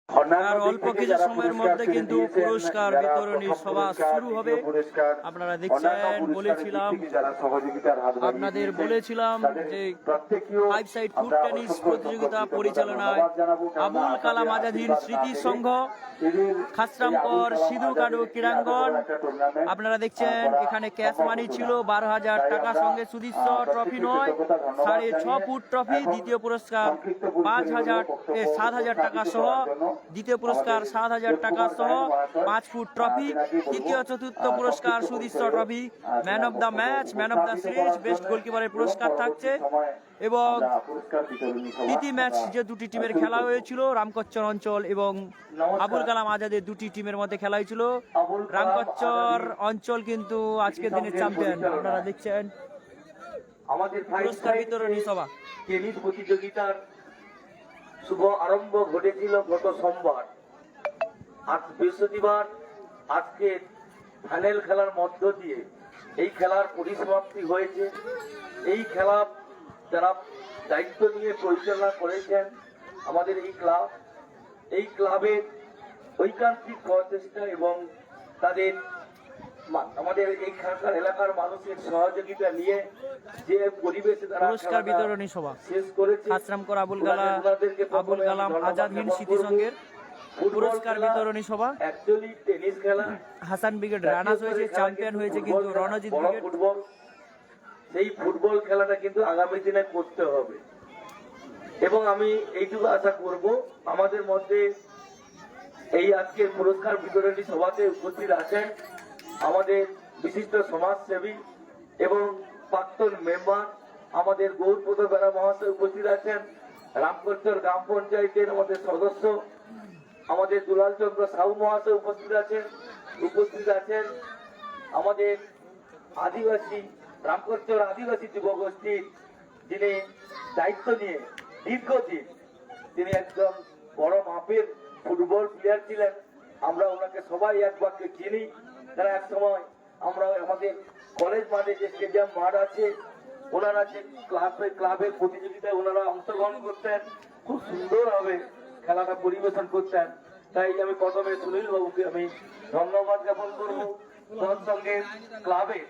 আর অল্প কিছু সময়ের মধ্যে কিন্তু পুরস্কার বিতরণী সভা শুরু হবে। আপনারা দেখছেন, আপনাদের বলেছিলাম যে 5 সাইড ফুট টেনিস প্রতিযোগিতা পরিচালনায় আবুল কালাম আজাদের স্মৃতি সংঘ, খাসরামপুর সিধু কানু ক্রীড়াঙ্গন। আপনারা দেখছেন এখানে ক্যাশ মানি ছিল 12,000 টাকা, সঙ্গে সুদৃশ্য ট্রফি নয় 6.5 ফুট ট্রফি। দ্বিতীয় পুরস্কার 7,000 টাকা সহ, দ্বিতীয় পুরস্কার 7,000 টাকা সহ 5 ফুট ট্রফি। তৃতীয় চতুর্থ পুরস্কার সুদৃশ্য trophy, man of the match, man of the series, best গোলকিপারের পুরস্কার থাকছে। এবং প্রীতি ম্যাচ যে দুটি টিমের খেলা হয়েছিল, রামকচ্চর অঞ্চল এবং আবুল কালাম আজাদের দুটি টিমের মধ্যে খেলা হয়েছিল। রামকচ্চর অঞ্চল কিন্তু আজকের দিনের চ্যাম্পিয়ন। আপনারা দেখছেন আমাদের পুরস্কার বিতরণী সভা। টেনিস প্রতিযোগিতার শুভ আরম্ভ ঘটেছিল গত সোমবার। আজ বৃহস্পতিবার আজকে ফাইনাল খেলার মধ্য দিয়ে এই খেলার পরিসমাপ্তি হয়েছে। এই খেলা যারা দায়িত্ব নিয়ে পরিচালনা করেছেন আমাদের এই ক্লাবের ঐকান্তিক প্রচেষ্টা এবং তাদের আমাদের এইখানকার এলাকার মানুষের সহযোগিতা নিয়ে যে পরিবেশে তারা পুরস্কার বিতরণী সভা শেষ করেছে। খাসরামপুর আবুল কালাম আজাদ হিন্দ স্মৃতি সংঘের পুরস্কার বিতরণী সভা। অ্যাকচুয়ালি টেনিস খেলা হাসান ব্রিগেড রানার্স হয়েছে, চ্যাম্পিয়ন হয়েছে কিন্তু রণজিৎ ব্রিগেড। ফুটবল, সেই ফুটবল খেলাটা কিন্তু আগামী দিনে করতে হবে এবং আমি এইটুকু আশা করব আমাদের মধ্যে এই আজকের পুরস্কার বিতরণী সভাতে উপস্থিত আছেন আমাদের বিশিষ্ট সমাজসেবী এবং প্রাক্তন মেম্বার আমাদের গৌরপদ বেড়া মহাশয় উপস্থিত আছেন, রামকচ্চর গ্রাম পঞ্চায়েতের আমাদের সদস্য আমাদের দুলাল চন্দ্র সাহু মহাশয় উপস্থিত আছেন আমাদের আদিবাসী রামকচ্চর আদিবাসী যুব গোষ্ঠীর যিনি দায়িত্ব নিয়ে দীর্ঘদিন তিনি একজন বড় মাপের ফুটবল প্লেয়ার ছিলেন। আমরা ওনাকে সবাই এক বাক্যে চিনি। তারা এক সময় আমরা আমাদের কলেজ মাঠে যে স্টেডিয়াম মাঠ আছে, ওনারা যে ক্লাবের প্রতিযোগিতায় ওনারা অংশগ্রহণ করতেন, খুব সুন্দরভাবে খেলাটা পরিবেশন করতেন। তাই আমি প্রথমে সুনীল বাবুকে আমি ধন্যবাদ জ্ঞাপন করবো। তার সঙ্গে ক্লাবে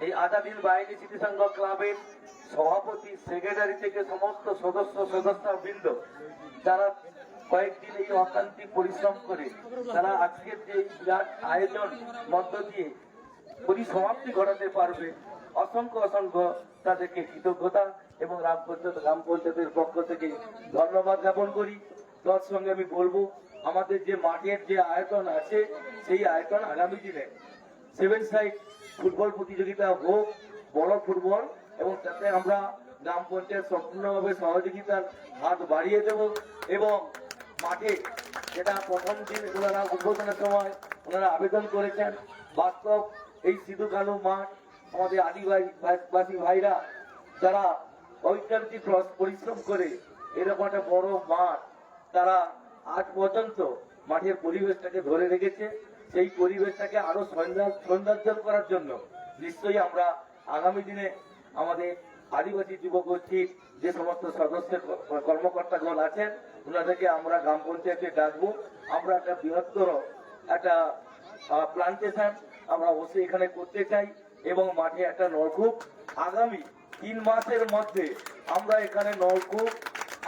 এই আজাদিন বাহিনী স্মৃতি সংঘ ক্লাবের সভাপতি, সেক্রেটারি থেকে সমস্ত সদস্যবৃন্দ যারা কয়েকদিন এই অক্লান্তিক পরিশ্রম করে তারা আজকের যে বিরাট আয়োজন মধ্য দিয়ে পরিসমাপ্তি ঘটাতে পারবে, অসংখ্য তাদেরকে কৃতজ্ঞতা এবং গ্রাম পঞ্চায়েতের পক্ষ থেকে ধন্যবাদ জ্ঞাপন করি। তার সঙ্গে আমি বলবো আমাদের যে মাঠের যে আয়তন আছে সেই আয়তন আগামী দিনে 7 সাইড ফুটবল প্রতিযোগিতা হোক, বড় ফুটবল, এবং তাতে আমরা গ্রাম পঞ্চায়েত সম্পূর্ণভাবে সহযোগিতার হাত বাড়িয়ে দেব। এবং মাঠে যেটা প্রথম দিন ওনারা উদ্বোধনের সময় ওনারা আবেদন করেছেন, বাস্তব এই সিধু কানু মাঠ আমাদের আদিবাসী ভাইরা যারা ঐকান্তিক পরিশ্রম করে এরকম একটা বড় মাঠ তারা আজ পর্যন্ত মাঠের পরিবেশটাকে ধরে রেখেছে। সেই পরিবেশটাকে আরো সৌন্দর্য করার জন্য নিশ্চয়ই আমরা আগামী দিনে আমাদের আদিবাসী যুব গোষ্ঠীর যে সমস্ত সদস্য কর্মকর্তাগণ আছেন ওনাদেরকে আমরা গ্রাম পঞ্চায়েতে ডাকবো। আমরা একটা বৃহত্তর একটা প্লান্টেশন আমরা অবশ্যই এখানে করতে চাই এবং মাঠে একটা নলকূপ আগামী 3 মাসের মধ্যে আমরা এখানে নলকূপ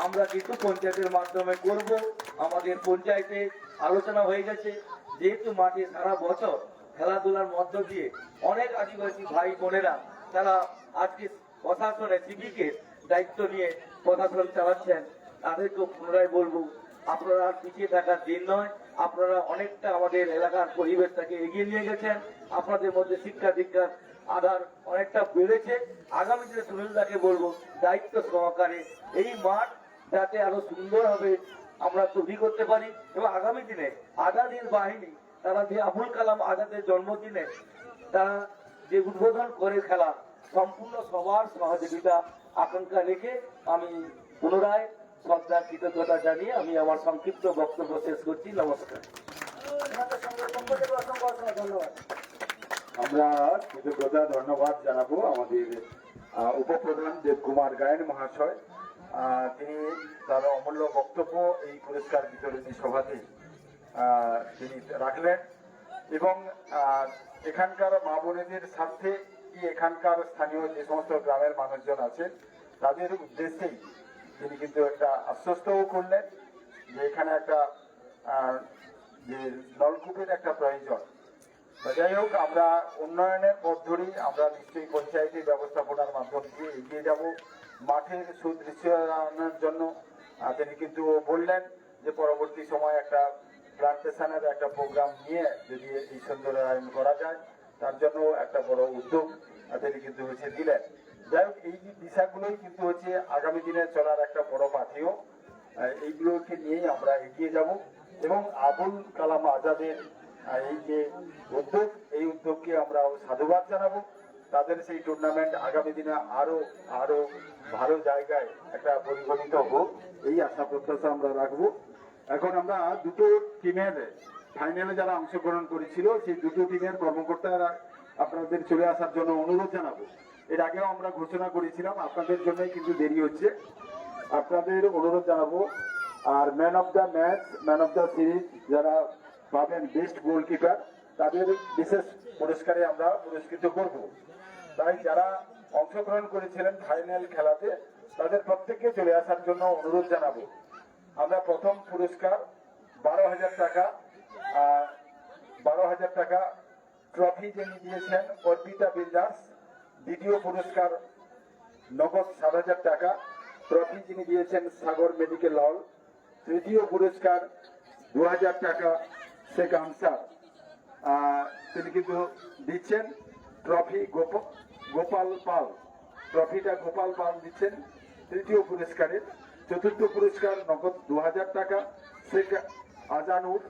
আমরা কিন্তু পঞ্চায়েতের মাধ্যমে করব। আমাদের পঞ্চায়েতে আলোচনা হয়ে গেছে, যেহেতু মাঠে সারা বছর খেলাধুলার মধ্য দিয়ে অনেক আদিবাসী ভাই বোনেরা তারা আজকে প্রশাসনে সিভিকের দায়িত্ব নিয়ে প্রশাসন চালাচ্ছেন, তাদেরকে পুনরায় বলবো আপনারা আর পিছিয়ে থাকার দিন নয়, আপনারা অনেকটা আমাদের এলাকার পরিবেশটাকে এগিয়ে নিয়ে গেছেন, আপনাদের মধ্যে শিক্ষা দীক্ষার আধার অনেকটা বেড়েছে। আগামী দিনে সুনীলদাকে বলবো দায়িত্ব সহকারে এই মাঠ যাতে আরো সুন্দরভাবে আমরা তৈরি করতে পারি এবং আগামী দিনে আজাদের বাহিনী তারা যে আবুল কালাম আজাদের জন্মদিনে তারা যে উদ্বোধন করে খেলা সম্পূর্ণ সবার সহযোগিতা আকাঙ্ক্ষা রেখে আমি পুনরায় শ্রদ্ধা কৃতজ্ঞতা জানিয়ে আমি আমার সংক্ষিপ্ত বক্তব্য শেষ করছি। নমস্কার। আমরা কৃতজ্ঞতা ধন্যবাদ জানাবো আমাদের উপপ্রধান দেবকুমার গায়েন মহাশয় তিনি তার অমূল্য বক্তব্য এই পুরস্কার বিতরণী সভাতে তিনি রাখলেন এবং এখানকার মা বোনেদের স্বার্থে কি এখানকার স্থানীয় যে সমস্ত গ্রামের মানুষজন আছে তাদের উদ্দেশ্যেই তিনি কিন্তু একটা আশ্বস্তও করলেন যে এখানে একটা যে নলকূপের একটা প্রয়োজন। যাই হোক, আমরা উন্নয়নের পথ ধরেই আমরা নিশ্চয়ই পঞ্চায়েতি ব্যবস্থাপনার মাধ্যম দিয়ে এগিয়ে যাব মাঠের সুদৃশ্যায়নের জন্য। তিনি কিন্তু বললেন যে পরবর্তী সময় একটা প্লান্টেশনের একটা প্রোগ্রাম নিয়ে যদি এই সুন্দরায়ন করা যায় তার জন্য একটা বড় উদ্যোগ তিনি কিন্তু দিলেন। যাই হোক, এই যে দিশাগুলোই কিন্তু আগামী দিনে চলার একটা বড় পাথেয়। এইগুলোকে নিয়েই আমরা এগিয়ে যাব এবং আবুল কালাম আজাদের এই যে উদ্যোগ, এই উদ্যোগকে আমরা সাধুবাদ জানাবো। তাদের সেই টুর্নামেন্ট আগামী দিনে আরো আরো ভালো জায়গায় একটা পরিগণিত হোক, এই আশা প্রত্যাশা আমরা রাখবো। এখন আমরা দুটো টিমের ফাইনালে যারা অংশগ্রহণ করেছিল সেই দুটো টিমের কর্মকর্তারা আপনাদের চলে আসার জন্য অনুরোধ জানাবো। এর আগেও আমরা ঘোষণা করেছিলাম, আপনাদের জন্যই কিন্তু দেরি হচ্ছে। আপনাদের অনুরোধ জানাবো। আর man of the match, man of the series যারা পাবেন বেস্ট গোলকিপার, তাদের বিশেষ পুরস্কারে আমরা পুরস্কৃত করব। তাই যারা অংশগ্রহণ করেছিলেন ফাইনাল খেলাতে তাদের প্রত্যেককে চলে আসার জন্য অনুরোধ জানাবো। আমরা প্রথম পুরস্কার 12,000 টাকা, 12,000 টাকা ট্রফি যিনি দিয়েছেন অর্পিতা বিল্ডার্স। দ্বিতীয় পুরস্কার নগদ 7,000 টাকা ট্রফি যিনি দিয়েছেন সাগর মেডিকেল হল। তৃতীয় পুরস্কার 2,000 টাকা শেখ আনসার, তিনি কিন্তু দিচ্ছেন ট্রফি গোপাল পাল, ট্রফিটা গোপাল পাল দিচ্ছেন তৃতীয় পুরস্কারের। চতুর্থ পুরস্কার নগদ 2,000 টাকা শেখ আজানুর,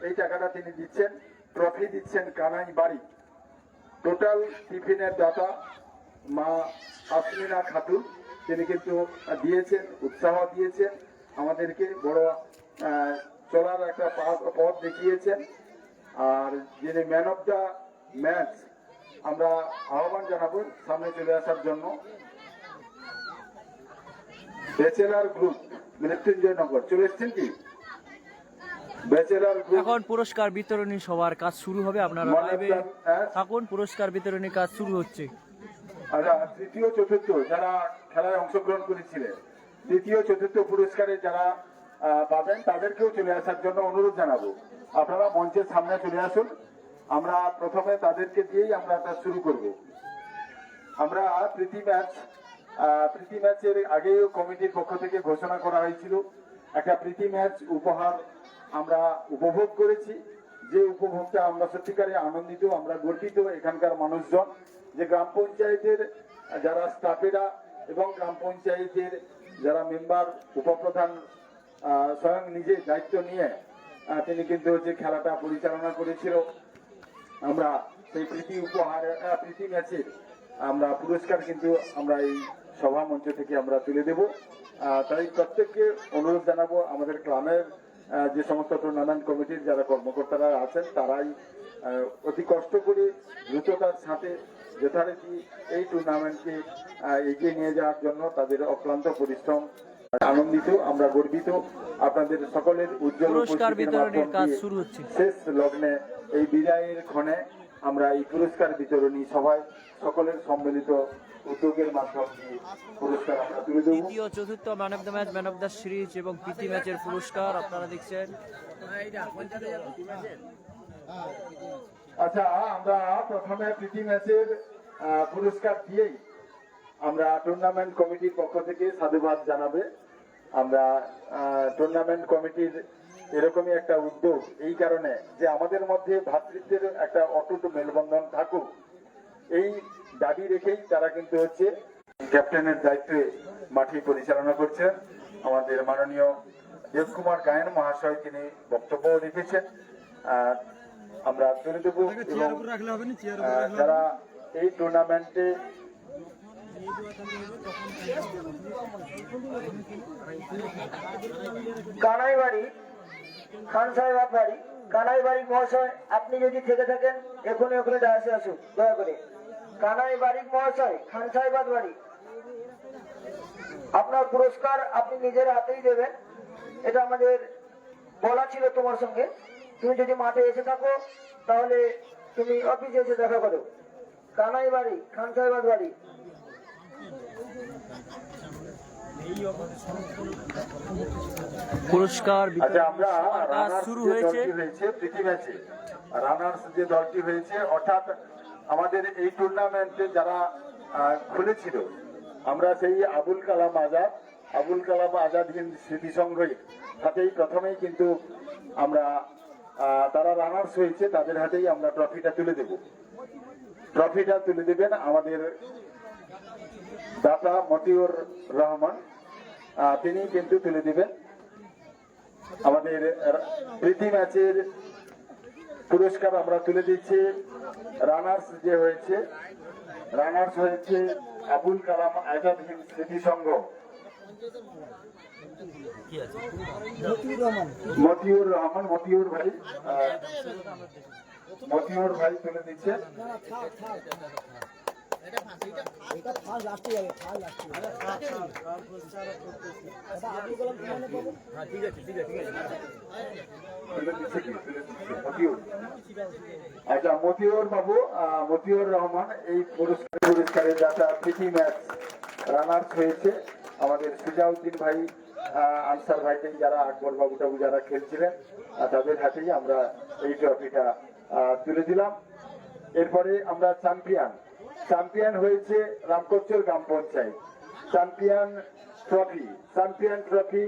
এই টাকাটা তিনি দিচ্ছেন। ট্রফি দিচ্ছেন কানাই বাড়ি। টোটাল টিফিনের দাতা মা আসমিনা খাতুন, তিনি কিন্তু দিয়েছেন, উৎসাহ দিয়েছেন আমাদেরকে, বড় চলার একটা পথ দেখিয়েছেন। আর যিনি ম্যান অফ দ্য ম্যাচ, আমরা আহ্বান জানাবো সামনে চলে আসার জন্য। ব্যাচেলার গ্রুপ মৃত্যুঞ্জয় নগর চলে এসছেন কি? ব্যাচেলার গ্রুপ এখন পুরস্কার বিতরণী সবার কাজ শুরু হবে। আপনারা লাইভে থাকুন, পুরস্কার বিতরণী কাজ শুরু হচ্ছে। আচ্ছা, তৃতীয় চতুর্থ যারা খেলায় অংশগ্রহণ করেছিলেন, তৃতীয় চতুর্থ পুরস্কারে যারা পাবেন তাদেরকেও চলে আসার জন্য অনুরোধ জানাবো। আপনারা মঞ্চের সামনে চলে আসুন। আমরা প্রথমে তাদেরকে দিয়েই আমরা এটা শুরু করব। আমরা প্রীতি ম্যাচের আগেও কমিটির পক্ষ থেকে ঘোষণা করা হয়েছিল একটা প্রীতি ম্যাচ উপহার আমরা উপভোগ করেছি। যে উপভোগটা আমরা সত্যিকারে আনন্দিত, আমরা গর্বিত এখানকার মানুষজন যে গ্রাম পঞ্চায়েতের যারা স্টাফেরা এবং গ্রাম পঞ্চায়েতের যারা মেম্বার, উপপ্রধান স্বয়ং নিজে দায়িত্ব নিয়ে তিনি কিন্তু খেলাটা পরিচালনা করেছিল। আমরা সেই প্রীতি ম্যাচের আমরা পুরস্কার কিন্তু আমরা এই সভা মঞ্চ থেকে আমরা তুলে দেব। তাই প্রত্যেককে অনুরোধ জানাবো, আমাদের ক্লাবের যে সমস্ত টুর্নামেন্ট কমিটির যারা কর্মকর্তারা আছেন তারাই অতি কষ্ট করে দ্রুততার সাথে যথারীতি এই টুর্নামেন্টকে এগিয়ে নিয়ে যাওয়ার জন্য তাদের অক্লান্ত পরিশ্রম। আনন্দিত, আমরা গর্বিত আপনাদের সকলের উজ্জ্বল পুরস্কার বিতরণের কাজ শুরু হচ্ছে। শেষ লগ্নে এই বিদায়ের ক্ষণে আমরা এই পুরস্কার বিতরণী সভায় সকলের সম্মিলিত উদ্যোগের মাধ্যমে পুরস্কার আমরা তুলে দেব। তৃতীয় চতুর্থ man of the match, man of the series এবং প্রীতি ম্যাচের পুরস্কার আপনারা দেখছেন। আচ্ছা, আমরা প্রথমে প্রীতি ম্যাচের পুরস্কার দিয়েই আমরা টুর্নামেন্ট কমিটির পক্ষ থেকে সাধুবাদ জানাবে। আমরা টুর্নামেন্ট কমিটির এরকমই একটা উদ্যোগ এই কারণে যে আমাদের মধ্যে ভ্রাতৃত্বের একটা অটুট মেলবন্ধন থাকুক, এই দাবি রেখেই তারা কিন্তু ক্যাপ্টেনের দায়িত্বে মাঠে পরিচালনা করছেন আমাদের মাননীয় দেবকুমার গায়েন মহাশয়। তিনি বক্তব্য রেখেছেন, আমরা তুলে দেব। যারা এই টুর্নামেন্টে কানাইবাড়ি খান সাহেব বাড়ি, কানাইবাড়ি মহাশয়, আপনি যদি থেকে থাকেন এখনই ওখানে ডায়াসে আসুন দয়া করে। কানাইবাড়ি মহাশয়, খান সাহেব বাড়ি, আপনার পুরস্কার আপনি নিজের হাতেই দেবেন, এটা আমাদের বলা ছিল তোমার সঙ্গে। তুমি যদি মাঠে এসে থাকো তাহলে তুমি অফিসে এসে দেখা করো। কানাই বাড়ি, খান সাহেবাদ বাড়ি। পুরস্কার আচ্ছা, আমরা বিতরণ কাজ রানার্স শুরু যে হয়েছে। দলটি হয়েছে প্রীতি ম্যাচে, রানার্স যে দলটি হয়েছে, অর্থাৎ আমাদের এই টুর্নামেন্টে যারা খুলেছিল, আমরা সেই আবুল কালাম আজাদ হিন্দ স্মৃতি সংঘের হাতেই প্রথমেই কিন্তু আমরা তারা রানার্স হয়েছে, তাদের হাতেই আমরা ট্রফিটা তুলে দেব। ট্রফিটা তুলে দেবেন আমাদের দাতা মতিউর রহমান, তিনি কিন্তু তুলে দিবেন। আমাদের প্রীতি ম্যাচের পুরস্কার আমরা তুলে দিচ্ছি। রানার্স হয়েছে আবুল কালাম আজাদ হিন্দ স্মৃতি সংঘ, মতিউর ভাই তুলে দিচ্ছে। আচ্ছা, মতিউর রহমান এই পুরস্কারের দাতা প্রীতি ম্যাচ রানার্স হয়েছে। আমাদের সুজাউদ্দিন ভাই, আনসার ভাই, যারা আকবর বাবু টাবু যারা খেলছিলেন, তাদের হাতেই আমরা এই ট্রফিটা তুলে দিলাম। এরপরে আমরা চ্যাম্পিয়ন হয়েছে রামকোচর গ্রাম পঞ্চায়েত। চ্যাম্পিয়ন ট্রফি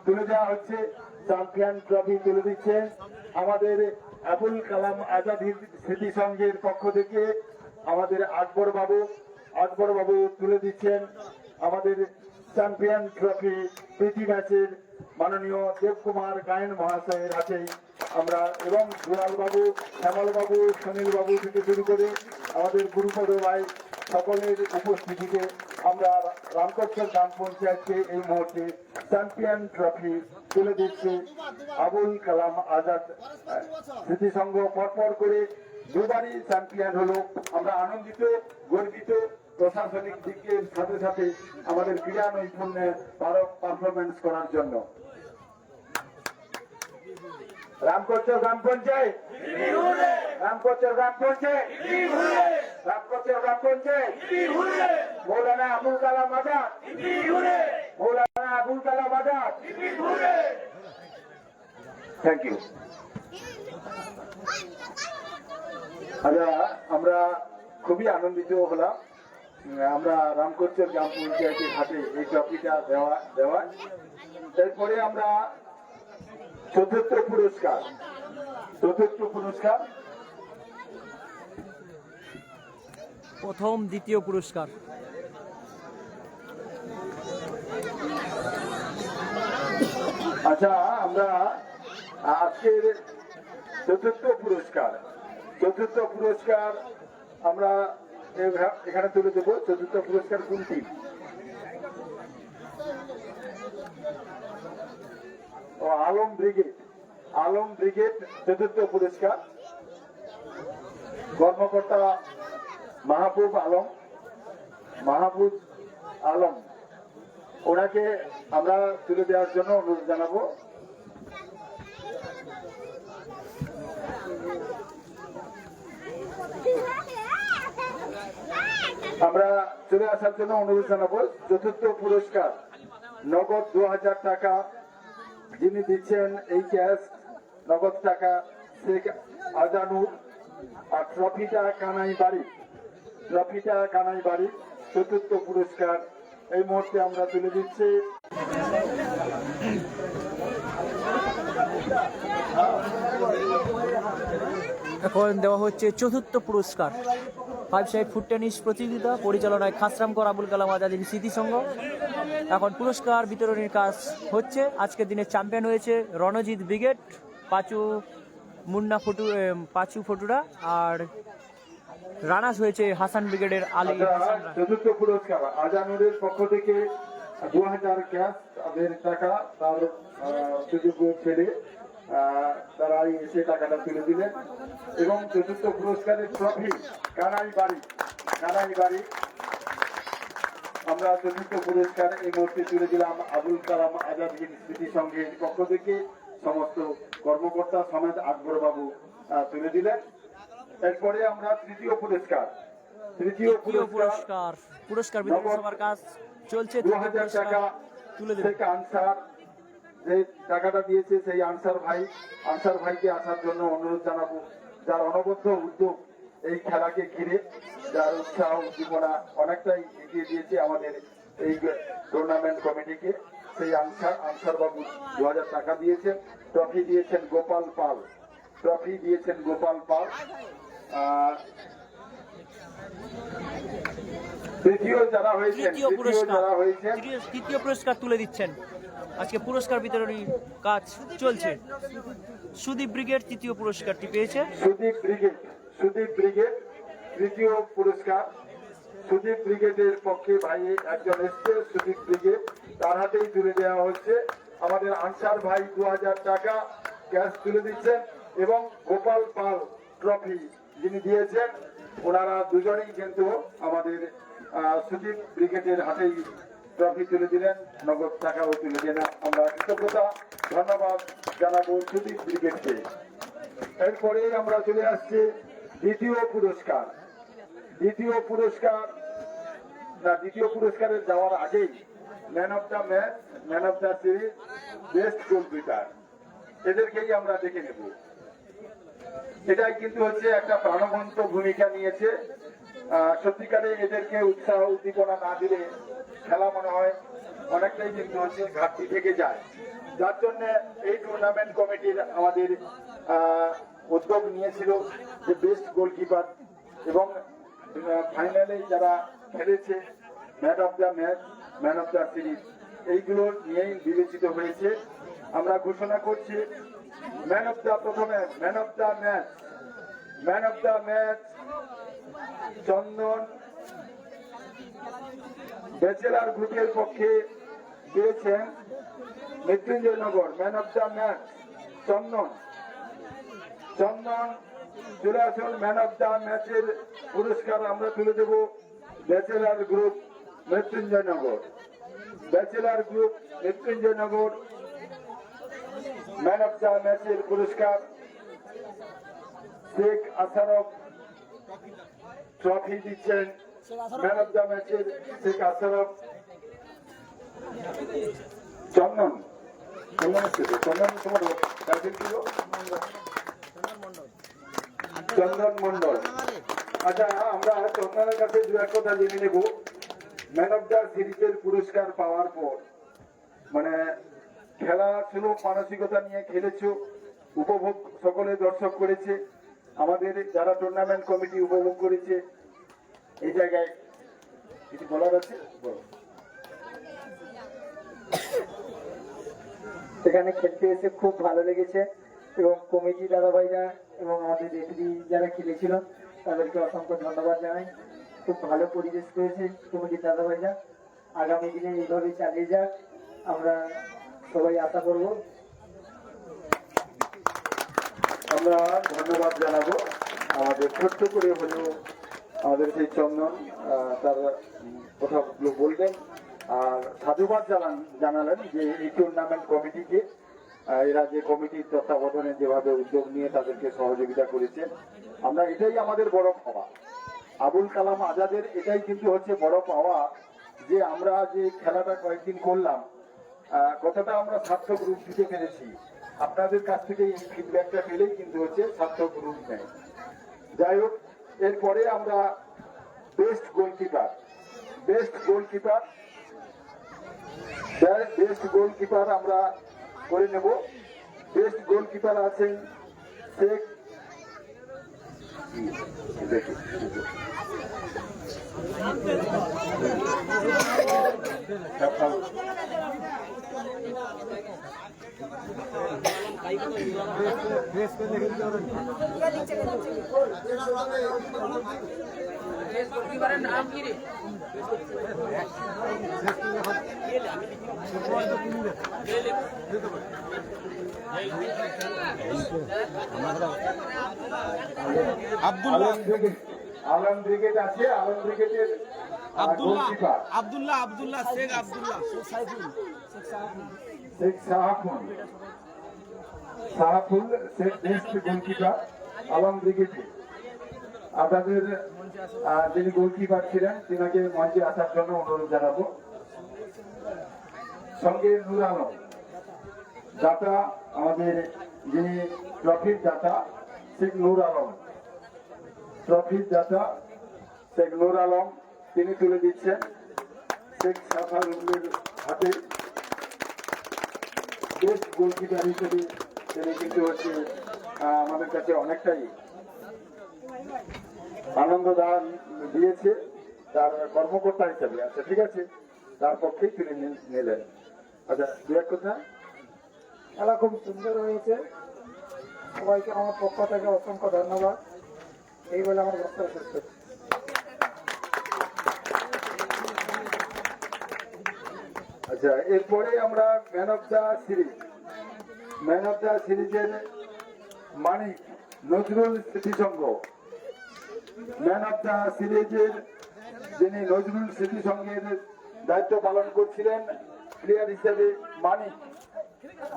তুলে দেওয়া হচ্ছে। চ্যাম্পিয়ন ট্রফি তুলে দিচ্ছে আমাদের আবুল কালাম আজাদ স্মৃতি সংঘের পক্ষ থেকে আমাদের আকবর বাবু তুলে দিচ্ছেন আমাদের চ্যাম্পিয়ন ট্রফি প্রীতি ম্যাচের মাননীয় দেবকুমার গায়েন মহাশয়ের হাতেই আমরা, এবং দুলাল বাবু, শ্যামল বাবু, সুনীল বাবু থেকে শুরু করে আমাদের গুরুপদ ভাই সকলের উপস্থিতিতে আমরা রামকোচর গ্রাম পঞ্চায়েতকে এই মুহূর্তে চ্যাম্পিয়ন ট্রফি তুলে দিচ্ছি। আবুল কালাম আজাদ স্মৃতি সংঘ পরপর করে দুবারই চ্যাম্পিয়ন হলো। আমরা আনন্দিত, গর্বিত। প্রশাসনিক দিকের সাথে সাথে আমাদের ক্রীড়া নৈপুণ্যে পারফরমেন্স করার জন্য রামকোচর গ্রাম পঞ্চায়েত, মৌলানা আবুল কালাম আজাদ, থ্যাংক ইউ। আচ্ছা, আমরা খুবই আনন্দিত হলাম, আমরা রামকোচর গ্রাম পঞ্চায়েতের হাতে এই ট্রফিটা দেওয়া। এরপরে আমরা চতুর্থ পুরস্কার প্রথম, দ্বিতীয় পুরস্কার। আচ্ছা, আমরা আজকের চতুর্থ পুরস্কার আমরা এখানে তুলে দেব। চতুর্থ পুরস্কার কোনটি? আলম ব্রিগেড চতুর্থ পুরস্কার। কর্মকর্তা মাহবুব আলম, ওনাকে আমরা তুলে দেওয়ার জন্য অনুরোধ জানাবো। আমরা চলে আসার জন্য অনুরোধ জানাবো। চতুর্থ পুরস্কার নগদ 2000 টাকা, যিনি দিচ্ছেন এই ক্যাশ নগদ টাকা শেখ আজানুর, আর ট্রফিটা কানাই বাড়ি। চতুর্থ পুরস্কার এই মুহূর্তে আমরা তুলে দিচ্ছি। এখন দেওয়া হচ্ছে চতুর্থ পুরস্কার 5 সাইড ফুট টেনিস প্রতিযোগিতা পরিচালনায় খাসরামগড় আবুল কালাম আজাদ স্মৃতি সংঘ। এখন পুরস্কার বিতরণের কাজ হচ্ছে। আজকের দিনে চ্যাম্পিয়ন হয়েছে রণজিৎ ব্রিগেড, পাঁচু ফটুরা, আর রানার্স হয়েছে হাসান ব্রিগেডের আলী। চতুর্থ পুরস্কার আজানুরের পক্ষ থেকে 2000 ক্যাশ, তাদের টাকা তার সুযোগ ছেড়ে তারা এসে টাকাটা তুলে দিলেন। এবং চতুর্থ পুরস্কারের ট্রফি কানাই বাড়ি আমরা চতুর্থ পুরস্কার এই মুহূর্তে তুলে দিলাম আবুল কালাম আজাদ স্মৃতি সংঘের পক্ষ থেকে সমস্ত কর্মকর্তা সমেত আকবর বাবু তুলে দিলেন। এরপরে আমরা তৃতীয় পুরস্কার তৃতীয় পুরস্কার পুরস্কার বিতরণ সভার কাজ চলছে। 2000 টাকা তুলে দেবে শেখ আনসার যে টাকাটা দিয়েছে সেই আনসার ভাইকে আসার জন্য অনুরোধ জানাবো। যার অনবদ্য উদ্যোগ এই খেলাকে ঘিরে, যার উৎসাহ উদ্দীপনা অনেকটাই এগিয়ে দিয়েছে আমাদের এই টুর্নামেন্ট কমিটিকে, সেই আনসার বাবু 2000 টাকা দিয়েছেন। ট্রফি দিয়েছেন গোপাল পাল। তৃতীয় যারা হয়েছেন তৃতীয় পুরস্কার তুলে দিচ্ছেন। আজকে পুরস্কার বিতরণী কাজ চলছে। সুদীপ ব্রিগেড তৃতীয় পুরস্কারটি পেয়েছে। সুদীপ ব্রিগেড তৃতীয় পুরস্কার। সুদীপ ব্রিগেডের পক্ষে ভাই একজন এসছে, সুদীপ ব্রিগেড, তার হাতেই তুলে দেওয়া হচ্ছে। আমাদের আনসার ভাই 2000 টাকা ক্যাশ তুলে দিচ্ছেন এবং গোপাল পাল ট্রফি যিনি দিয়েছেন, ওনারা দুজনেই কিন্তু আমাদের সুদীপ ব্রিগেডের হাতেই ট্রফি তুলে দিলেন, নগদ টাকাও তুলে দিলেন। আমরা কৃতজ্ঞতা ধন্যবাদ জানাবো সুদীপ ব্রিগেডকে। এরপরে আমরা চলে আসছি দ্বিতীয় পুরস্কারের যাওয়ার আগেই man of the match, man of the series, best goalkeeper, এদেরকেই আমরা দেখে নেব। এটাই কিন্তু হচ্ছে একটা প্রাণবন্ত ভূমিকা নিয়েছে। সত্যিকারে এদেরকে উৎসাহ উদ্দীপনা না দিলে খেলা মনে হয় অনেকটাই কিন্তু হচ্ছে ঘাটতি থেকে যায়। যার জন্য এই টুর্নামেন্ট কমিটির আমাদের উদ্যোগ নিয়েছিল যে বেস্ট গোলকিপার এবং ফাইনালে যারা খেলেছে man of the match, man of the series, এইগুলো নিয়েই বিবেচিত হয়েছে। আমরা ঘোষণা করছি প্রথমে man of the match Chandan bachelor গ্রুপের পক্ষে পেয়েছেন Mrityunjaynagar. Man of the match Chandan চলে আসুন। ম্যান অফ দ্য ম্যাচের পুরস্কার আমরা তুলে দেব bachelor group Mrityunjaynagar. Man of the ম্যাচের পুরস্কার শেখ আসারফ ট্রফি দিচ্ছেন। ম্যান অফ দ্য ম্যাচের শেখ আসারফ চন্দন তোমার টাইটেল ছিল চন্দন মন্ডল। আচ্ছা, আমরা চন্দনের কাছে দু এক কথা জেনে নেব। ম্যান অফ দ্য সিরিজের পুরস্কার পাওয়ার পর মানে খেলা ছিল, মানসিকতা নিয়ে খেলেছো, উপভোগ সকলে দর্শক করেছে, আমাদের যারা টুর্নামেন্ট কমিটি উপভোগ করেছে। এই জায়গায় কিছু বলার আছে? সেখানে খেলতে এসে খুব ভালো লেগেছে এবং কমিটি দাদাভাইরা এবং আমাদের রেফারি যারা খেলেছিল তাদেরকে অসংখ্য ধন্যবাদ জানাই। খুব ভালো পরিবেশ পেয়েছে কমিটির দাদাভাইরা। আগামী দিনে এইভাবে চালিয়ে যাক, আমরা সবাই আশা করব। আমরা ধন্যবাদ জানাবো আমাদের ছোট্ট করে হলেও আমাদের সেই চন্দন তার কথাগুলো বলবেন আর সাধুবাদ জানালেন যে এই টুর্নামেন্ট কমিটিকে, এরা যে কমিটির তত্ত্বাবধানে যেভাবে উদ্যোগ নিয়ে তাদেরকে সহযোগিতা করেছেন। আমরা এটাই আমাদের বড় পাওয়া, আবুল কালাম আজাদের এটাই কিন্তু হচ্ছে বড় পাওয়া যে আমরা যে খেলাটা কয়েকদিন করলাম কতটা আমরা সার্থক রূপ দিতে পেরেছি। আপনাদের কাছ থেকে এই ফিডব্যাকটা পেলেই কিন্তু হচ্ছে সার্থক রূপ নেয়। যাই হোক, এরপরে আমরা বেস্ট গোলকিপার আমরা করে নেব। বেস্ট গোলকিপার আছেন শেখ নাম কি রে? আলম ব্রিগেড আছে। আলম ব্রিগেডের goalkeeper Abdullah Sheikh Abdullah Sheikh Sahaful Sheikh best goalkeeper Alam ব্রিগেডে। আপনাদের যিনি গোলকিপার ছিলেন তিনাকে মঞ্চে আসার জন্য অনুরোধ জানাবো। সঙ্গে নূর আলম দাতা, আমাদের যিনি ট্রফির দাতা শেখ নূর আলম, ট্রফির দাতা শেখ নূর আলম তিনি তুলে দিচ্ছেন শেখ সাফারুলের হাতে। বেস্ট গোলকিপার হিসেবে তিনি কিন্তু হচ্ছে আমাদের কাছে অনেকটাই আনন্দ দান দিয়েছে তার কর্মকর্তা হিসেবে। আচ্ছা ঠিক আছে, তার পক্ষেই তুলে নিলেন। আচ্ছা দু এক কথা। খেলা খুব সুন্দর হয়েছে, সবাইকে আমার পক্ষ থেকে অসংখ্য ধন্যবাদ। এই বলে আমার বক্তব্য শেষ করছি। আচ্ছা, এরপরে আমরা ম্যান অফ দ্য সিরিজের মানিক নজরুল স্মৃতিসংঘ, ম্যান অফ দ্য সিরিজের যিনি নজরুল স্মৃতিসংঘের দায়িত্ব পালন করছিলেন প্লেয়ার হিসেবে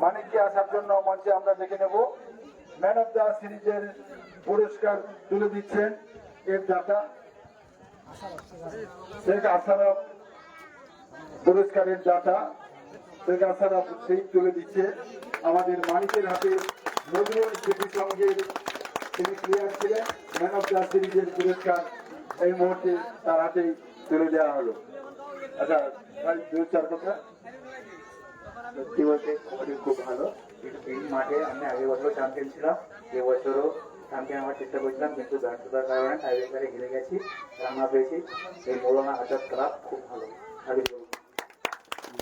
মানিককে আসার জন্য মঞ্চে আমরা ডেকে নেব। ম্যান অফ দ্য সিরিজের পুরস্কার তুলে দিচ্ছেন এর দাতা শেখ আশরাফ, পুরস্কারের দাতা শেখ আশরাফ সেই তুলে দিচ্ছে আমাদের মানিকের হাতে নজরুল স্মৃতিসংঘের তিনি প্লেয়ার ছিলেন। ম্যান অফ দ্য সিরিজের পুরস্কার এই মুহূর্তে তার হাতেই তুলে দেওয়া হলো। আচ্ছা ভাই দু চার কথা। সত্যি বলতে কবাডি খুব ভালো। এই মাঠে আমি আগের বছর চ্যাম্পিয়ন ছিলাম, এবছরও চ্যাম্পিয়ন হওয়ার চেষ্টা করছিলাম, কিন্তু ব্যর্থতার কারণে টাইব্রেকারে হেরে গেছি, রান্না পেয়েছি। এই মৌলানা আজাদ ক্লাব খুব ভালো।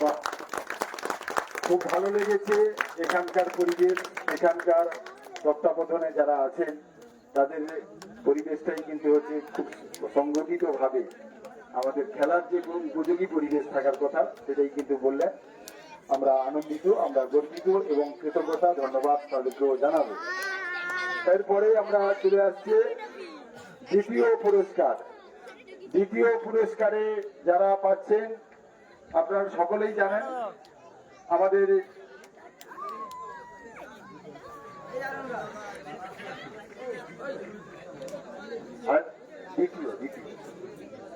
বাহ, খুব ভালো লেগেছে এখানকার পরিবেশ, এখানকার তত্ত্বাবধানে যারা আছেন তাদের পরিবেশটাই কিন্তু হচ্ছে খুব সংগঠিত ভাবে আমাদের খেলার যে উপযোগী পরিবেশ থাকার কথা সেটাই কিন্তু বললেন। আমরা আনন্দিত, আমরা গর্বিত এবং কৃতজ্ঞতা ধন্যবাদ তাদেরকেও জানাবো। এরপরে আমরা চলে আসছি দ্বিতীয় পুরস্কারে যারা পাচ্ছেন আপনারা সকলেই জানেন। আমাদের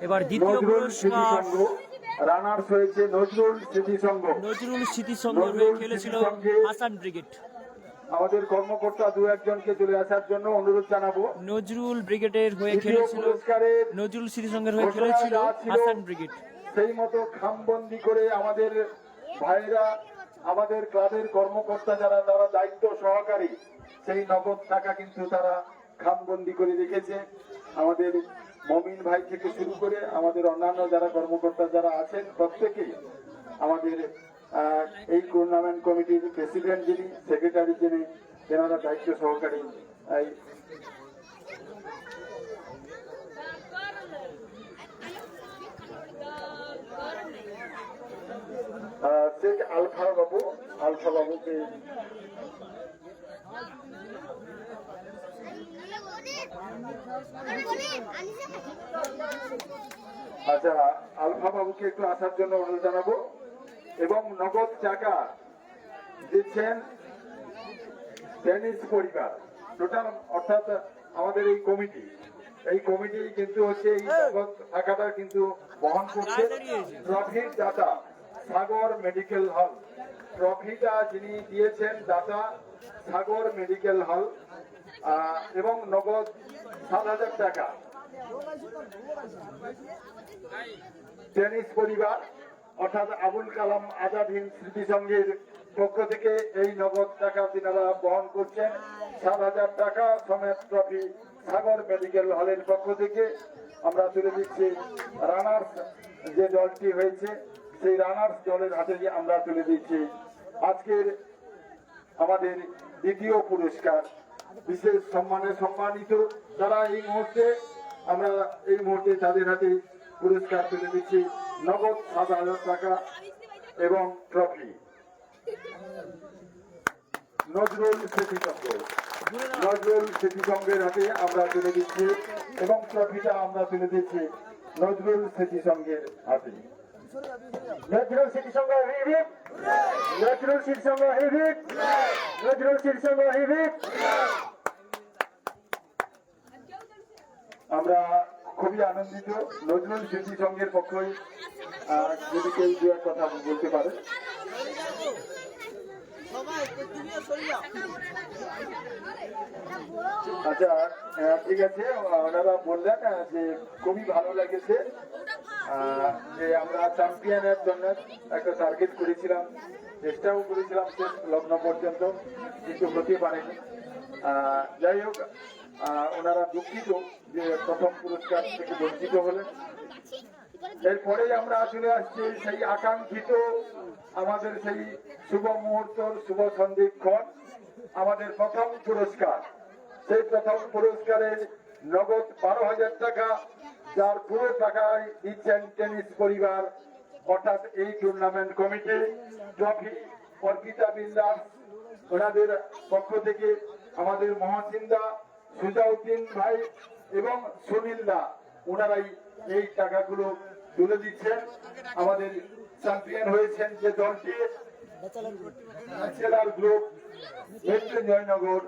এবার দ্বিতীয় নজরুল পুরস্কার স্মৃতিসংঘ রানার্স হয়েছে নজরুল স্মৃতিসংঘ। নজরুল স্মৃতিসংঘের হয়ে খেলেছিল হাসান ব্রিগেড। আমাদের কর্মকর্তা দু একজনকে চলে আসার জন্য অনুরোধ জানাবো। নজরুল ব্রিগেডের হয়ে দ্বিতীয় খেলেছিল, পুরস্কারের নজরুল স্মৃতিসংঘের হয়ে খেলেছিল হাসান ব্রিগেড। সেই মতো খামবন্দি করে আমাদের ভাইরা, আমাদের ক্লাবের কর্মকর্তা যারা তারা দায়িত্ব সহকারী, সেই নগদ টাকা কিন্তু তারা খামবন্দি করে রেখেছে। আমাদের মমিন ভাই থেকে শুরু করে আমাদের অন্যান্য যারা কর্মকর্তা যারা আছেন প্রত্যেকেই, আমাদের এই টুর্নামেন্ট কমিটির প্রেসিডেন্ট যিনি, সেক্রেটারি যিনি, তেনারা দায়িত্ব সহকারী। শেখ আলফা বাবুকে আচ্ছা আলফা বাবুকে একটু আসার জন্য অনুরোধ জানাবো। এবং নগদ টাকা দিচ্ছেন টেনিস পরিবার টোটাল, অর্থাৎ আমাদের এই কমিটি কিন্তু হচ্ছে এই নগদ টাকাটা কিন্তু বহন করছে ট্রফির দাতা সাগর মেডিকেল হল। ট্রফিটা যিনি দিয়েছেন দাতা সাগর মেডিকেল হল, এবং নগদ 7,000 টাকা টেনিস পরিবার অর্থাৎ আবুল কালাম আজাদ হিন্দ স্মৃতি সংঘের পক্ষ থেকে এই নগদ টাকা তিনারা বহন করছেন। 7,000 টাকা সমেত ট্রফি সাগর মেডিকেল হলের পক্ষ থেকে আমরা তুলে দিচ্ছি রানার্স যে দলটি হয়েছে সেই রানার্স দলের হাতে আমরা তুলে দিচ্ছি আজকের আমাদের দ্বিতীয় পুরস্কার। বিশেষ সম্মানে সম্মানিত যারা আমরা এই মুহূর্তে তাদের হাতে পুরস্কার তুলে দিচ্ছি নগদ 7,000 টাকা এবং ট্রফি। নজরুল স্মৃতিসংঘের হাতে আমরা তুলে দিচ্ছি এবং ট্রফিটা আমরা তুলে দিচ্ছি নজরুল স্মৃতি সংঘের হাতে। নজরুল স্মৃতি সংঘ হিভিক, নজরুল স্মৃতি সংঘ হিভিক, নজরুল স্মৃতি সংঘ হিভিক। আমরা খুবই আনন্দিত। নজরুল স্মৃতি সংঘের পক্ষে যদি কেউ দু এক কথা বলতে পারে। আচ্ছা, ঠিক আছে, ওনারা বললেন যে খুবই ভালো লেগেছে যে আমরা চ্যাম্পিয়নের জন্য একটা টার্গেট করেছিলাম, চেষ্টাও করেছিলাম শেষ লগ্ন পর্যন্ত, কিন্তু হতে পারেনি। যাই হোক, ওনারা দুঃখিত যে প্রথম পুরস্কার থেকে বঞ্চিত হলেন। এরপরে আমরা চলে আসছি সেই আকাঙ্ক্ষিত আমাদের সেই শুভ মুহূর্ত, শুভ সন্ধিক্ষণ, আমাদের প্রথম পুরস্কার। সেই প্রথম পুরস্কারের নগদ 12,000 টাকা, যার পুরো টাকায় দিচ্ছেন টেনিস পরিবার, অর্থাৎ এই tournament committee. Trophy Arpita builders ওনাদের পক্ষ থেকে আমাদের মহসিন্দা, সুজাউদ্দিন ভাই এবং সুনীল দা ওনারাই এই টাকাগুলো তুলে দিচ্ছেন। আমাদের চ্যাম্পিয়ন হয়েছেন যে দলটি, ব্যাচেলার গ্রুপ মৃত্যুঞ্জয়নগর।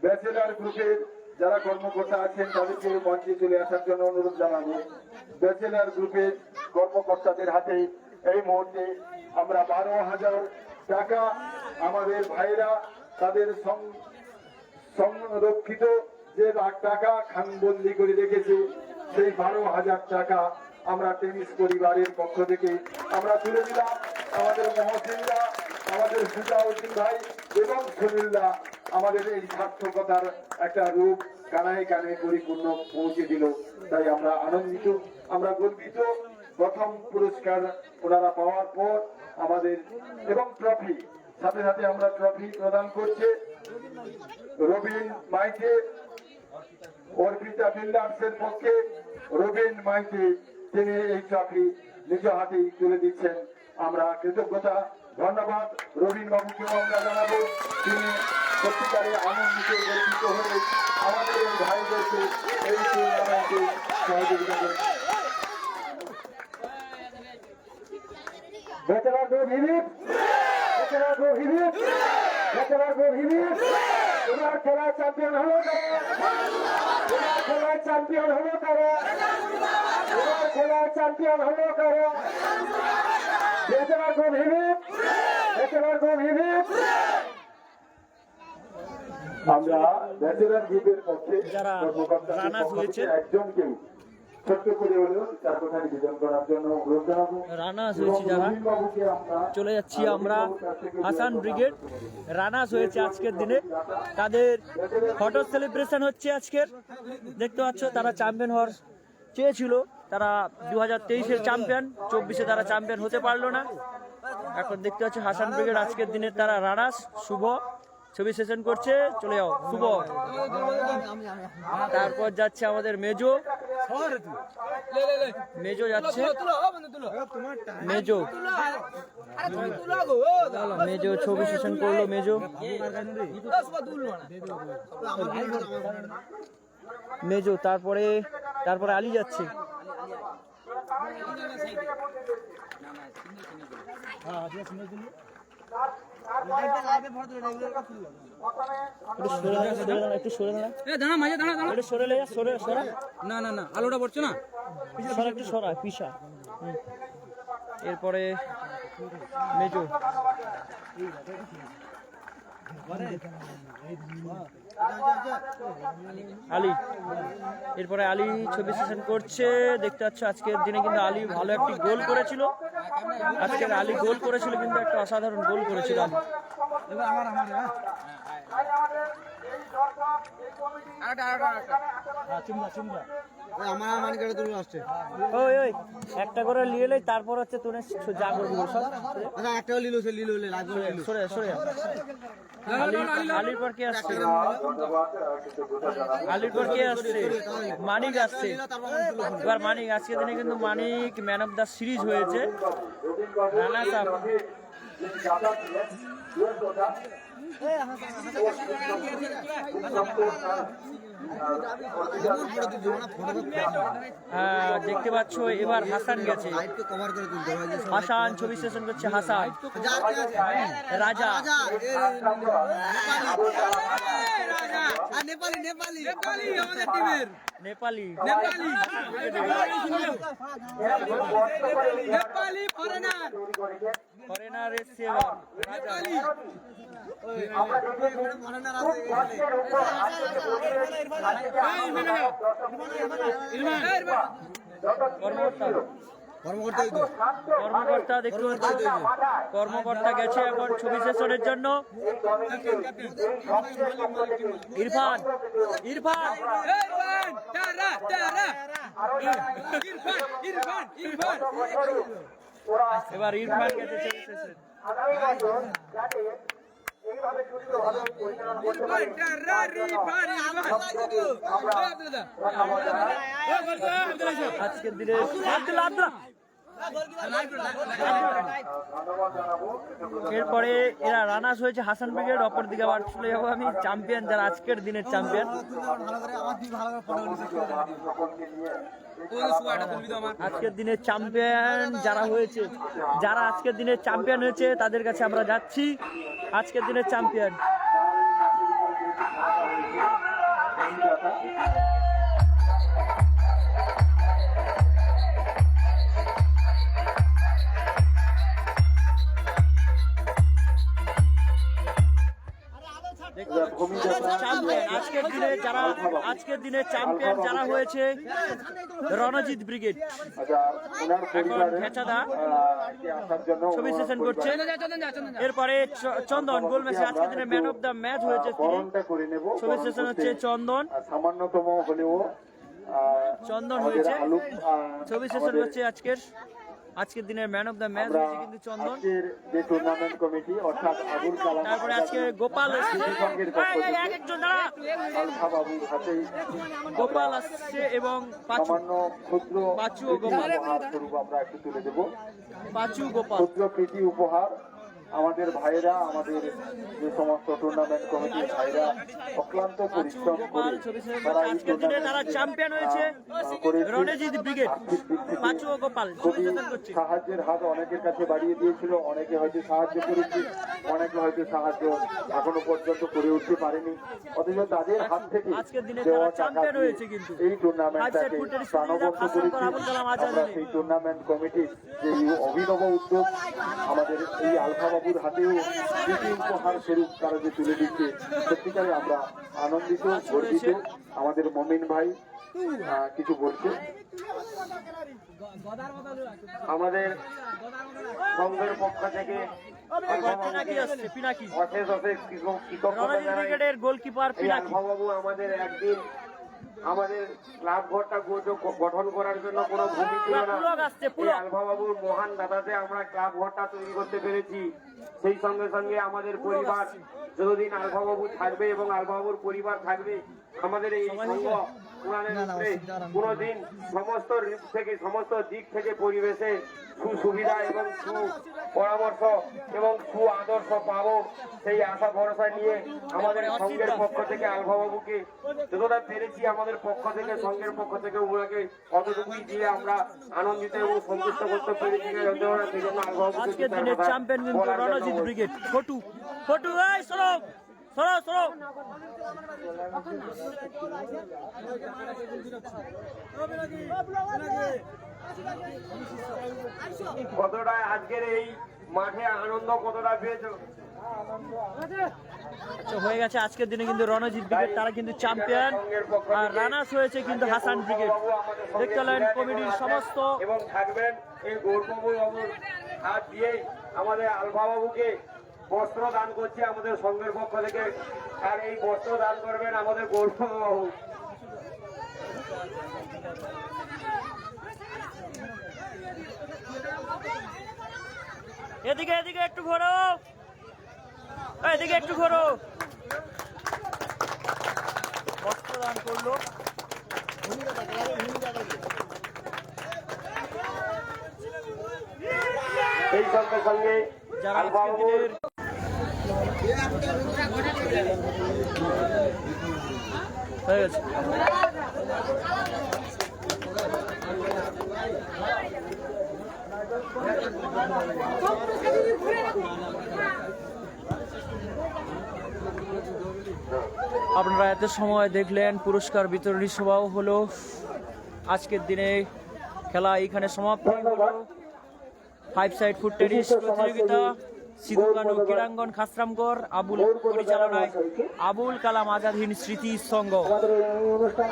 ব্যাচেলার গ্রুপের যারা কর্মকর্তা আছেন তাদেরকে মঞ্চে চলে আসার জন্য অনুরোধ জানাবো। ব্যাচেলার গ্রুপের কর্মকর্তাদের হাতে এই মুহূর্তে আমরা 12,000 টাকা আমাদের ভাইরা তাদের সংরক্ষিত যে টাকা খানবন্দি করে রেখেছে, সেই 12,000 টাকা আমরা টেনিস পরিবারের পক্ষ থেকে আমরা তুলে দিলাম। আমাদের মহসিনদা, আমাদের সুজাউদ্দিন ভাই এবং সুনীলদা আমাদের এই সার্থকতার একটা রূপ কানায় কানে পরিপূর্ণ পৌঁছে দিল। তাই আমরা আনন্দিত, আমরা গর্বিত। প্রথম পুরস্কার ওনারা পাওয়ার পর আমাদের এবং ট্রফি সাথে সাথে আমরা ট্রফি প্রদান করছে রবিন মাইকে, অর্পিতা বিল্ডার্সের পক্ষে রবিন মাইকে, তিনি এই ট্রফি নিজ হাতেই তুলে দিচ্ছেন। আমরা কৃতজ্ঞতা ধন্যবাদ রবিন বাবুকেও আমরা জানাবো, তিনি সত্যিকারে আনন্দিত গর্বিত হয়ে আমাদের এই ভাইদেরকে এই টুর্নামেন্টে সহযোগিতা করেছেন। Bachelor group Hivik, bachelor group Hivik, bachelor group Hivik. এবার খেলার চ্যাম্পিয়ন হলো কারা? এবার খেলার চ্যাম্পিয়ন হলো কারা? এবার খেলার চ্যাম্পিয়ন হলো কারা? Bachelor group Hivik, bachelor group Hivik. আমরা ব্যাচেলার গ্রুপের পক্ষে যারা কর্মকর্তাদের রানার্স পক্ষ হয়েছে, থেকে একজনকে ছোট্ট করে হলেও চার কথা নিবেদন করার জন্য অনুরোধ জানাবো। রানার্স হয়েছে যারা, রবীন বাবুকে আমরা চলে যাচ্ছি আমরা হাসান ব্রিগেড। রানার্স হয়েছে আজকের দিনে, তাদের ফটো সেলিব্রেশন হচ্ছে আজকের। দেখতে পাচ্ছ তারা চ্যাম্পিয়ন হওয়ার চেয়েছিল, তারা 2023-এর চ্যাম্পিয়ন, 24-এ তারা চ্যাম্পিয়ন হতে পারলো না। এখন দেখতে পাচ্ছ হাসান ব্রিগেড আজকের দিনে তারা রানার্স। শুভ ছবি সেশন করছে, চলে যাও শুভ। তারপর যাচ্ছে আমাদের মেজো, মেজো যাচ্ছে, মেজো মেজো ছবি সেশন করলো মেজো। মেজো তারপরে আলী যাচ্ছে। একটু সরে দাঁড়া, দাঁড়া মাঝে দাঁড়া দাঁড়া। একটু সরে লে যা, সরা না না না, আলোটা পড়ছে না। সরা, একটু সরা পিসা। এরপরে মেজো, আলী, এরপরে আলী ছবি সেশন করছে। দেখতে পাচ্ছ আজকের দিনে কিন্তু আলী ভালো একটি গোল করেছিল। আজকের আলী গোল করেছিল, কিন্তু একটা অসাধারণ গোল করেছিল আলী। ওই ওই একটা করে নিয়ে এলে, তারপর হচ্ছে তুমি যা করবি সব সরে সরে যা। আলীর পর কে আসছে? আলীর পর কে আসছে? মানিক আসছে। এবার মানিক, আজকের দিনে কিন্তু মানিক ম্যান অফ দ্য সিরিজ হয়েছে। রানার্স আপ দেখতে পাচ্ছ এবার হাসান গেছে, হাসান ছবি সেশন করছে, হাসান রাজা নেপালি নেপালি নেপালি আমাদের টিমের নেপালি নেপালি নেপালি ফরেনার ফরেনার এসছে এবার নেপালি কর্মকর্তা দেখতে পাচ্ছি, কর্মকর্তা গেছে এখন ছবি সেশনের জন্য। ইরফান ইরফান ইরফান ইরফান এবার ইরফান গেছে ছবি সেশন। আজকের দিনে এরপরে এরা রানার্স হয়েছে হাসান ব্রিগেড, অপর দিকে আবার চলে যাবো আমি চ্যাম্পিয়ন, যারা আজকের দিনের চ্যাম্পিয়ন। আজকের দিনের চ্যাম্পিয়ন যারা হয়েছে, যারা আজকের দিনের চ্যাম্পিয়ন হয়েছে তাদের কাছে আমরা যাচ্ছি। আজকের দিনের চ্যাম্পিয়ন আজকের দিনে চ্যাম্পিয়ন যারা হয়েছে রণজিৎ ব্রিগেড। এখন খেচাদা ছবি সেশন করছে, এরপরে চন্দন গোল ম্যাচে আজকের দিনে ম্যান অফ দ্য ম্যাচ হয়েছে, ছবি সেশন হচ্ছে চন্দন, সামান্যতম হলেও চন্দন হয়েছে ছবি সেশন হচ্ছে আজকের দিনের ম্যান অফ দ্য ম্যাচ হয়েছে কিন্তু চন্দন। যে টুর্নামেন্ট কমিটি অর্থাৎ আবুল কালাম, তারপরে আজকে গোপাল গোপাল আসছে এবং সামান্য ক্ষুদ্র পাঁচু ও গোপাল স্বরূপ আমরা একটু তুলে দেবো। পাঁচু গোপাল ক্ষুদ্র প্রীতি উপহার আমাদের ভাইরা, আমাদের যে সমস্ত টুর্নামেন্ট কমিটির ভাইরা অক্লান্ত পরিশ্রম করে তারা এই আজকের দিনে তারা চ্যাম্পিয়ন হয়েছে রণজিৎ ব্রিগেড। পাঁচু ও গোপাল খুবই সাহায্যের হাত অনেকের কাছে বাড়িয়ে দিয়েছিল, অনেকে হয়তো সাহায্য করেছে, অনেকে হয়তো সাহায্য এখনো পর্যন্ত করে উঠতে পারেনি, অথচ তাদের হাত থেকে আজকের দিনে দেওয়া তারা চ্যাম্পিয়ন হয়েছে কিন্তু এই টুর্নামেন্টটাকে প্রাণবন্ত করেছি। আমরা সেই টুর্নামেন্ট কমিটির যে অভিনব উদ্যোগ আমাদের এই আলফা বাবুর হাতেও প্রীতি উপহার স্বরূপ তারা যে তুলে দিচ্ছে, সত্যিকারে আমরা আনন্দিত, গর্বিত। আমাদের মমিন ভাই কিছু বলছে। আমাদের সংঘের পক্ষ থেকে পিনাকি আসছে, পিনাকি অশেষ অশেষ কৃতজ্ঞতা রণজিৎ জানাই। ব্রিগেডের গোলকিপার এই পিনাকি। আলফাবাবু আমাদের একদিন আমাদের ক্লাব ঘরটা গঠন করার জন্য কোনো ভূমি ছিল না। পুলক আসছে, এই পুলক। আলফাবাবুর মহান দাদাতে আমরা ক্লাব ঘরটা তৈরি করতে পেরেছি। সেই সঙ্গে সঙ্গে আমাদের পরিবার যতদিন আলফাবাবু থাকবে এবং আলফাবাবুর পরিবার থাকবে, আমাদের এই সংঘ উড়ানের উপরে কোনোদিন সমস্ত সমস্ত দিক থেকে পরিবেশে সুসুবিধা এবং সুপরামর্শ এবং সুআদর্শ পাবো, সেই আশা ভরসা নিয়ে আমাদের সংঘের পক্ষ থেকে আলফাবাবুকে যতটা পেরেছি আমাদের পক্ষ থেকে, সংঘের পক্ষ থেকে ওনাকে অতটুকুই দিয়ে আমরা আনন্দিত এবং সন্তুষ্ট করতে পেরেছি। সেই জন্য আজকের দিনের চ্যাম্পিয়ন কিন্তু রণজিৎ ব্রিগেড। ফটু ফটু এই সরো সরো সরো কতটা আজকের এই মাঠে আনন্দ কতটা পেয়েছো? হয়ে গেছে আজকের দিনে কিন্তু রণজিৎ ব্রিগেড তারা কিন্তু চ্যাম্পিয়ন, আর রানার্স হয়েছে কিন্তু হাসান ব্রিগেড। দেখতে পেলেন কমিটির সমস্ত এবং থাকবেন এই গৌরবাবুর হাত দিয়েই আমাদের আলফা বাবুকে বস্ত্র দান করছে আমাদের সংঘের পক্ষ থেকে, আর এই বস্ত্র দান করবেন আমাদের গৌরবাবু। এদিকে এদিকে একটু ঘোরো, এদিকে একটু ঘোরো। বস্ত্র দান করলো এই সঙ্গে সঙ্গে যারা আলফা আজকের বাবুর দিনের হয়ে গেছে। আপনারা এত সময় দেখলেন পুরস্কার বিতরণী সভাও হলো। আজকের দিনে খেলা এইখানে সমাপ্ত হলো। 5 সাইড ফুট টেনিস প্রতিযোগিতা সিধুকানু ক্রীড়াঙ্গন খাসরামগড় আবুল পরিচালনায় আবুল কালাম আজাদ হিন্দ স্মৃতি সংঘ।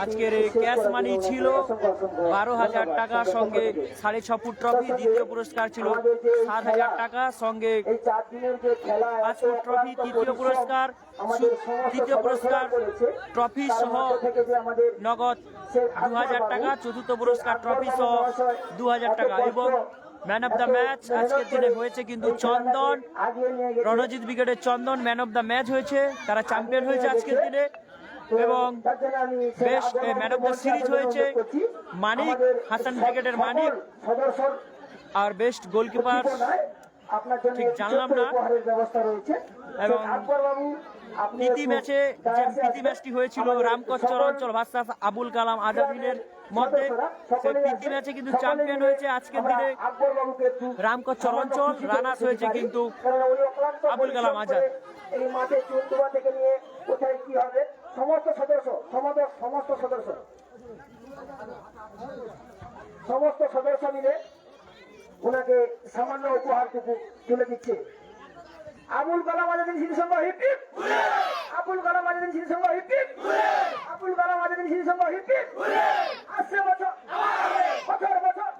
আজকের ক্যাশ মানি ছিল 12,000 টাকা, সঙ্গে 6.5 ফুট ট্রফি। দ্বিতীয় পুরস্কার ছিল 7,000 টাকা, সঙ্গে 5 ফুট ট্রফি। তৃতীয় পুরস্কার ট্রফি সহ নগদ 2,000 টাকা। চতুর্থ পুরস্কার ট্রফি সহ 2,000 টাকা। এবং ম্যান অফ দ্য ম্যাচ আজকের দিনে হয়েছে কিন্তু চন্দন, রণজিৎ ব্রিগেডের চন্দন ম্যান অফ দ্য ম্যাচ হয়েছে, তারা চ্যাম্পিয়ন হয়েছে আজকের দিনে। এবং best man of the series হয়েছে মানিক, হাসান ব্রিগেডের মানিক। আর বেস্ট গোলকিপার ঠিক জানলাম না। এবং প্রীতি ম্যাচটি হয়েছিল রামকোচ চরাঞ্চল ভার্সাস আবুল কালাম আজাদিনের মধ্যে। সেই প্রীতি ম্যাচে কিন্তু চ্যাম্পিয়ন হয়েছে আজকের দিনে রামকোচ চরাঞ্চল, রানার্স হয়েছে কিন্তু আবুল কালাম আজাদ। এই মাঠে চুনদুবা থেকে নিয়ে কোথায় কি হবে সমস্ত সদস্য মিলে ওনাকে সামান্য উপহারটুকু তুলে দিচ্ছে। আবুল কালাম আজাদ হিন্দ সংঘ হিপ হিপ, আবুল কালাম আজাদ হিন্দ সংঘ হিপ হিপ, আবুল কালাম আজাদ হিন্দ সংঘ হিপ হিপ। আসছে বছর বছর বছর,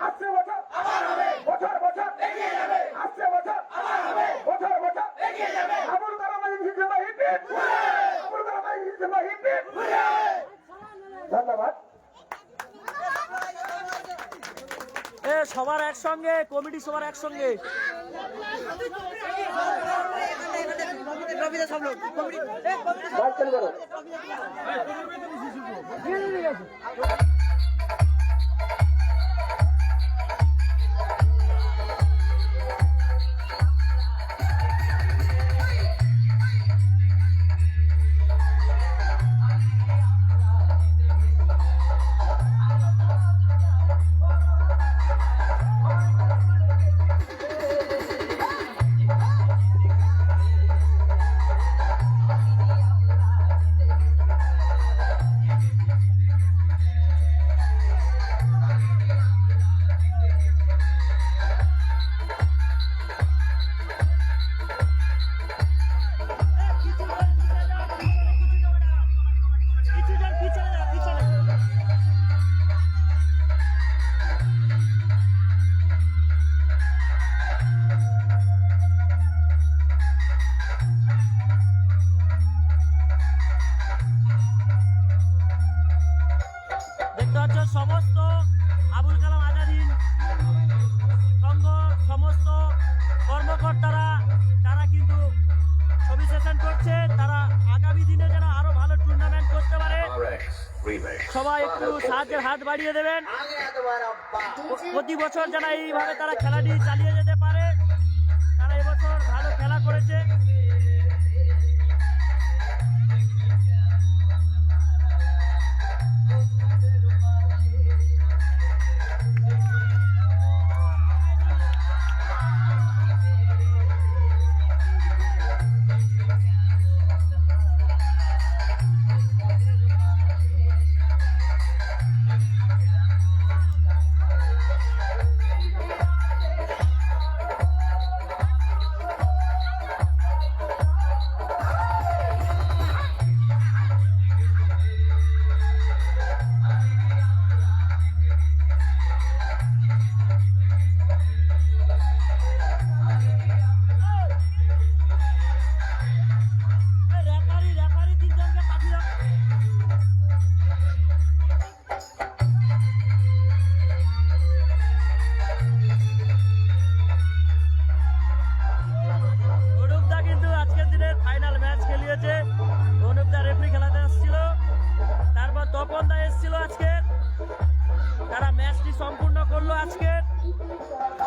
আসছে বছর বছর বছর, আসছে বছর বছর বছর, আবুল কালাম আজাদ হিন্দ সংঘ হিপ হিপ, আবুল কালাম আজাদ হিন্দ সংঘ হিপ হিপ। ধন্যবাদ। সবার একসঙ্গে, কমিটি সবার একসঙ্গে। বাদ চালু করো। সমস্ত আবুল কালাম আজাদ হিন্দ সংঘ সমস্ত কর্মকর্তারা তারা কিন্তু ছবি সেশন করছে। তারা আগামী দিনে যেন আরো ভালো টুর্নামেন্ট করতে পারে সবাই একটু সাহায্যের হাত বাড়িয়ে দেবেন। প্রতি বছর যেন এইভাবে তারা খেলাটি চালিয়ে যেতে পারে। তারা এবছর ভালো খেলা করেছে।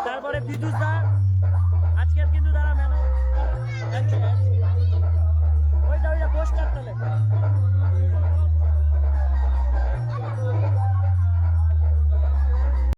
তারপরে বিদ্যুৎ দা আজকের কিন্তু তারা পোস্টারটা লেখা